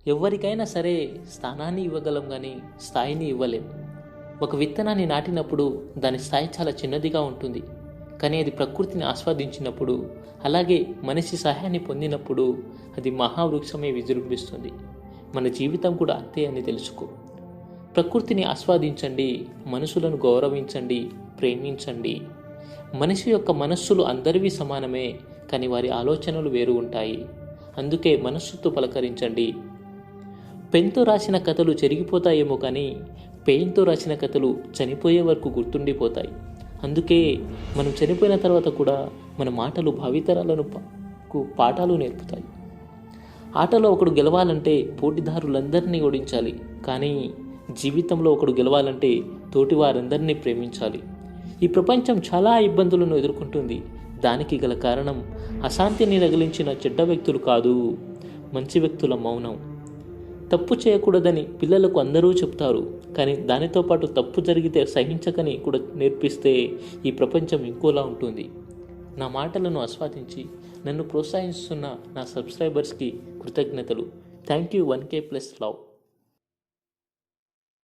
ఎవరికైనా సరే స్థానాన్ని ఇవ్వగలం కానీ స్థాయిని ఇవ్వలేం. ఒక విత్తనాన్ని నాటినప్పుడు దాని స్థాయి చాలా చిన్నదిగా ఉంటుంది, కానీ అది ప్రకృతిని ఆస్వాదించినప్పుడు, అలాగే మనిషి సహాయాన్ని పొందినప్పుడు అది మహావృక్షమే విజృంభిస్తుంది. మన జీవితం కూడా అంతే అని తెలుసుకో. ప్రకృతిని ఆస్వాదించండి, మనుషులను గౌరవించండి, ప్రేమించండి. మనిషి యొక్క మనస్సులు అందరివి సమానమే, కానీ వారి ఆలోచనలు వేరు ఉంటాయి. అందుకే మనస్సుతో పలకరించండి. పెన్తో రాసిన కథలు చెరిగిపోతాయేమో కానీ పెయిన్తో రాసిన కథలు చనిపోయే వరకు గుర్తుండిపోతాయి. అందుకే మనం చనిపోయిన తర్వాత కూడా మన మాటలు భావితరాలను పాఠాలు నేర్పుతాయి. ఆటలో ఒకడు గెలవాలంటే పోటీదారులందరినీ ఓడించాలి, కానీ జీవితంలో ఒకడు గెలవాలంటే తోటి వారందరినీ ప్రేమించాలి. ఈ ప్రపంచం చాలా ఇబ్బందులను ఎదుర్కొంటుంది. దానికి గల కారణం అశాంతిని రగిలించిన చెడ్డ వ్యక్తులు కాదు, మంచి వ్యక్తుల మౌనం. తప్పు చేయకూడదని పిల్లలకు అందరూ చెప్తారు, కానీ దానితో పాటు తప్పు జరిగితే సహించకని కూడా నేర్పిస్తే ఈ ప్రపంచం ఇంకోలా ఉంటుంది. నా మాటలను ఆస్వాదించి నన్ను ప్రోత్సహిస్తున్న నా సబ్స్క్రైబర్స్కి కృతజ్ఞతలు. Thank you. 1K+ love.